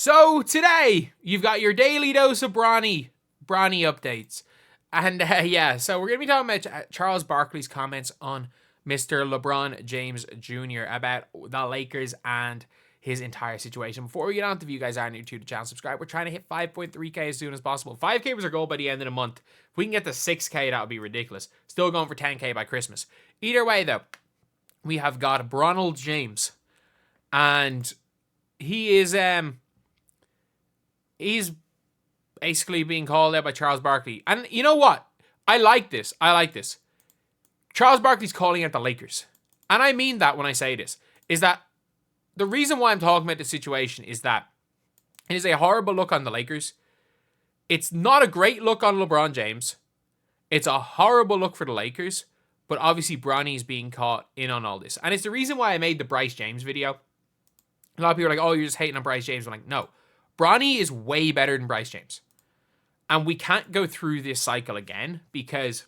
So today, you've got your daily dose of Bronny updates. And so we're going to be talking about Charles Barkley's comments on Mr. LeBron James Jr. about the Lakers and his entire situation. Before we get on to, if you guys are new to the channel, subscribe. We're trying to hit 5.3k as soon as possible. 5k was our goal by the end of the month. If we can get to 6k, that would be ridiculous. Still going for 10k by Christmas. Either way, though, we have got Bronald James. And he is... he's basically being called out by Charles Barkley. And you know what? I like this. Charles Barkley's calling out the Lakers. And I mean that when I say this. Is that the reason why I'm talking about this situation is that it is a horrible look on the Lakers. It's not a great look on LeBron James. It's a horrible look for the Lakers. But obviously Bronny is being caught in on all this. And it's the reason why I made the Bryce James video. A lot of people are like, oh, you're just hating on Bryce James. I'm like, no. Bronny is way better than Bryce James. And we can't go through this cycle again because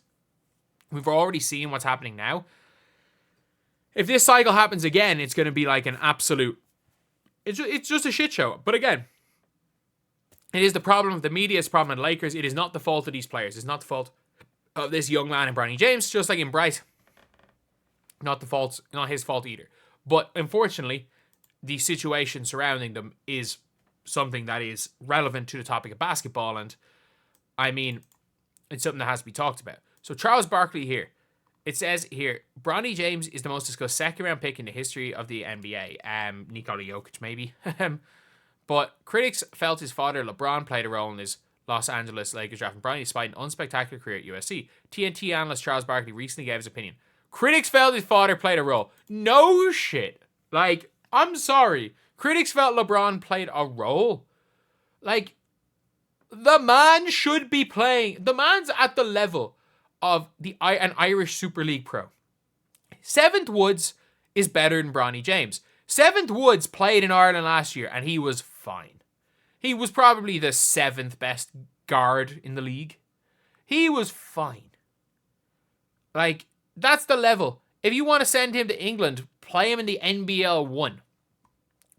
we've already seen what's happening now. If this cycle happens again, it's going to be like an absolute... It's just a shit show. But again, it is the problem of the media. It's the problem of the Lakers. It is not the fault of these players. It's not the fault of this young man in Bronny James, just like in Bryce. Not his fault either. But unfortunately, the situation surrounding them is something that is relevant to the topic of basketball, and I mean, it's something that has to be talked about. So Charles Barkley here, it says here, Bronny James is the most discussed second-round pick in the history of the NBA. Nikola Jokic, maybe. But critics felt his father, LeBron, played a role in his Los Angeles Lakers drafting Bronny despite an unspectacular career at USC. TNT analyst Charles Barkley recently gave his opinion. Critics felt his father played a role. No shit. Like, I'm sorry. Critics felt LeBron played a role. Like, the man should be playing. The man's at the level of an Irish Superleague pro. Seventh Woods is better than Bronny James. Seventh Woods played in Ireland last year, and he was fine. He was probably the seventh best guard in the league. He was fine. Like, that's the level. If you want to send him to England, play him in the NBL 1.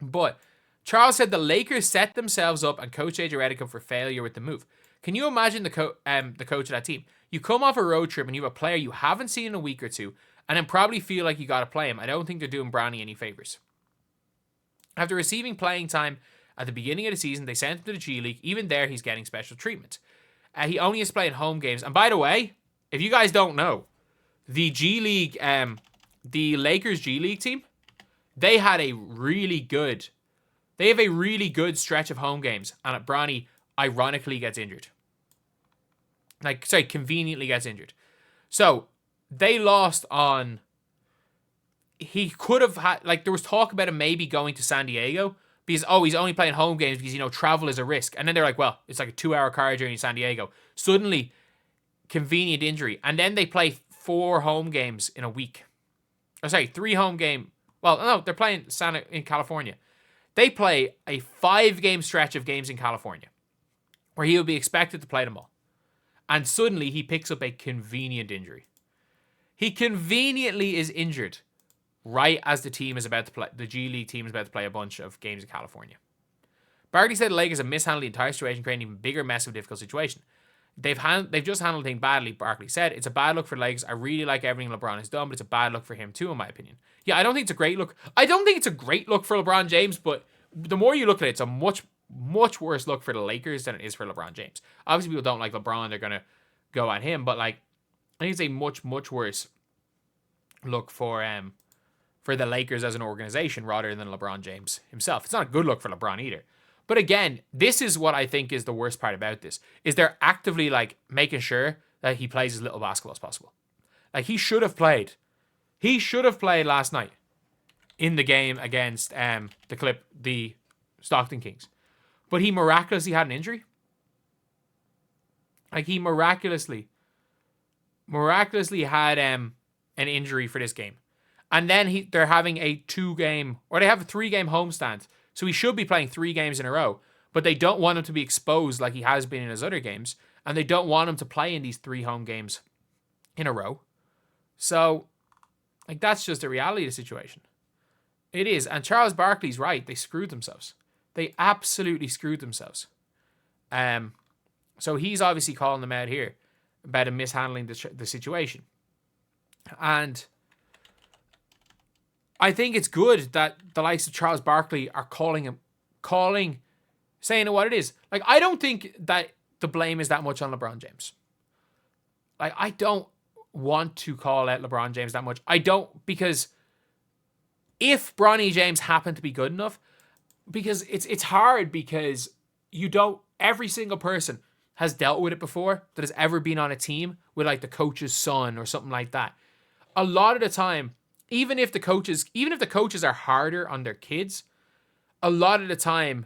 But Charles said the Lakers set themselves up and Coach AJ Redick for failure with the move. Can you imagine the coach of that team? You come off a road trip and you have a player you haven't seen in a week or two and then probably feel like you got to play him. I don't think they're doing Bronny any favors. After receiving playing time at the beginning of the season, they sent him to the G League. Even there, he's getting special treatment. He only has played home games. And by the way, if you guys don't know, the G League, the Lakers G League team, they have a really good stretch of home games, and Bronny ironically gets injured. Conveniently gets injured. So they lost on. He could have had, there was talk about him maybe going to San Diego because he's only playing home games because travel is a risk, and then they're like, well, it's like a 2-hour car journey to San Diego. Suddenly, convenient injury, and then they play 4 home games in a week. 3 home game. Well, no, they're playing in California. They play a 5-game stretch of games in California where he will be expected to play them all. And suddenly he picks up a convenient injury. He conveniently is injured right as the G League team is about to play a bunch of games in California. Barkley said the Lakers have mishandled the entire situation, creating an even bigger mess of a difficult situation. They've just handled things badly, Barkley said. It's a bad look for the Lakers. I really like everything LeBron has done, but it's a bad look for him too, in my opinion. Yeah, I don't think it's a great look. I don't think it's a great look for LeBron James, but the more you look at it, it's a much, much worse look for the Lakers than it is for LeBron James. Obviously, people don't like LeBron. They're going to go at him, but I think it's a much, much worse look for the Lakers as an organization rather than LeBron James himself. It's not a good look for LeBron either. But again, this is what I think is the worst part about this, is they're actively making sure that he plays as little basketball as possible. He should have played. He should have played last night in the game against the Stockton Kings. But he miraculously had an injury. He miraculously had an injury for this game. And then they're having a 2-game, or they have a 3-game homestand. So he should be playing 3 games in a row, but they don't want him to be exposed like he has been in his other games, and they don't want him to play in these 3 home games in a row. So, that's just the reality of the situation. It is, and Charles Barkley's right. They screwed themselves. They absolutely screwed themselves. So he's obviously calling them out here about him mishandling the situation. And I think it's good that the likes of Charles Barkley are saying it what it is. Like, I don't think that the blame is that much on LeBron James. Like, I don't want to call out LeBron James that much. I don't, because if Bronny James happened to be good enough, because it's hard, because every single person has dealt with it before that has ever been on a team with like the coach's son or something like that. A lot of the time, even if the coaches are harder on their kids, a lot of the time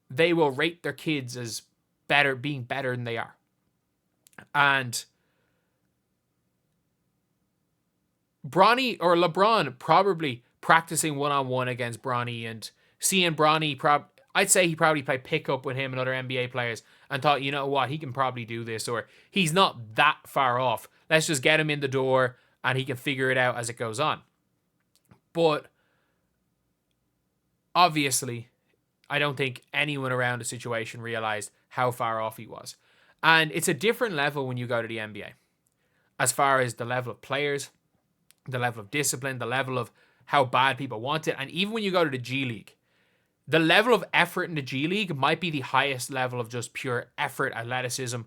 they will rate their kids as being better than they are. And Bronny or LeBron probably practicing one-on-one against Bronny and seeing Bronny, I'd say he probably played pickup with him and other NBA players and thought, you know what, he can probably do this, or he's not that far off. Let's just get him in the door and he can figure it out as it goes on. But obviously, I don't think anyone around the situation realized how far off he was. And it's a different level when you go to the NBA, as far as the level of players, the level of discipline, the level of how bad people want it. And even when you go to the G League, the level of effort in the G League might be the highest level of just pure effort, athleticism.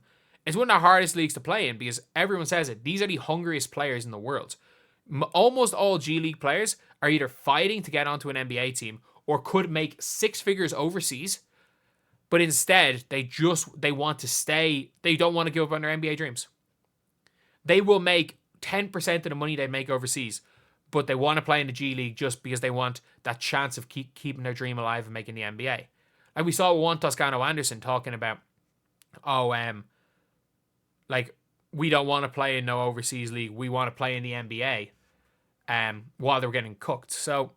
It's one of the hardest leagues to play in because everyone says it. These are the hungriest players in the world. Almost all G League players are either fighting to get onto an NBA team or could make six figures overseas, but instead they want to stay. They don't want to give up on their NBA dreams. They will make 10% of the money they make overseas, but they want to play in the G League just because they want that chance of keeping their dream alive and making the NBA. Like we saw Juan Toscano Anderson talking about, like, we don't want to play in no overseas league. We want to play in the NBA, while they're getting cooked. So,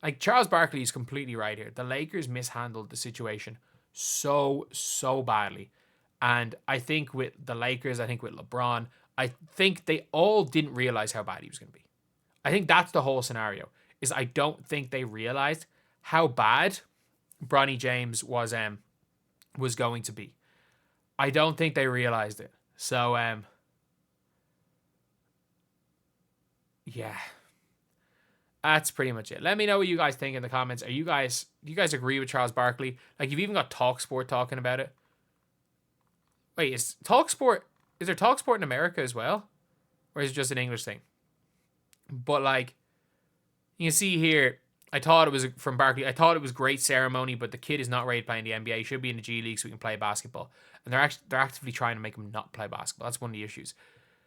like, Charles Barkley is completely right here. The Lakers mishandled the situation so badly. And I think with the Lakers, I think with LeBron, I think they all didn't realize how bad he was going to be. I think that's the whole scenario, is I don't think they realized how bad Bronny James was going to be. I don't think they realized it. So, yeah. That's pretty much it. Let me know what you guys think in the comments. Do you guys agree with Charles Barkley? Like, you've even got TalkSport talking about it. Wait, is there TalkSport in America as well? Or is it just an English thing? But, like, you can see here, I thought it was from Barkley. I thought it was great ceremony, but the kid is not ready to play in the NBA. He should be in the G League so he can play basketball. And they're actively trying to make him not play basketball. That's one of the issues.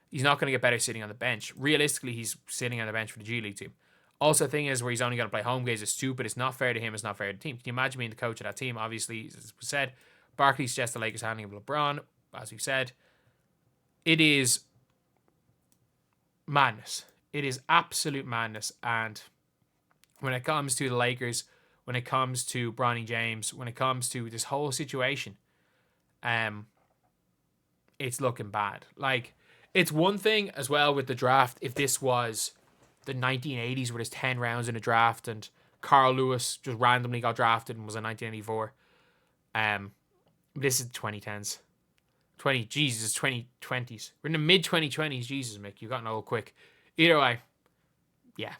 He's not going to get better sitting on the bench. Realistically, he's sitting on the bench for the G League team. Also, the thing is where he's only going to play home games is stupid. It's not fair to him. It's not fair to the team. Can you imagine being the coach of that team? Obviously, as was said, Barkley suggests the Lakers handling of LeBron. As we've said, it is madness. It is absolute madness. And when it comes to the Lakers, when it comes to Bronny James, when it comes to this whole situation, it's looking bad. Like, it's one thing as well with the draft if this was the 1980s where there's 10 rounds in a draft and Carl Lewis just randomly got drafted and was in 1984. This is 2010s. 2020s. We're in the mid 2020s. Jesus, Mick, you got old quick. Either way, yeah,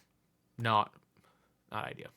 not ideal.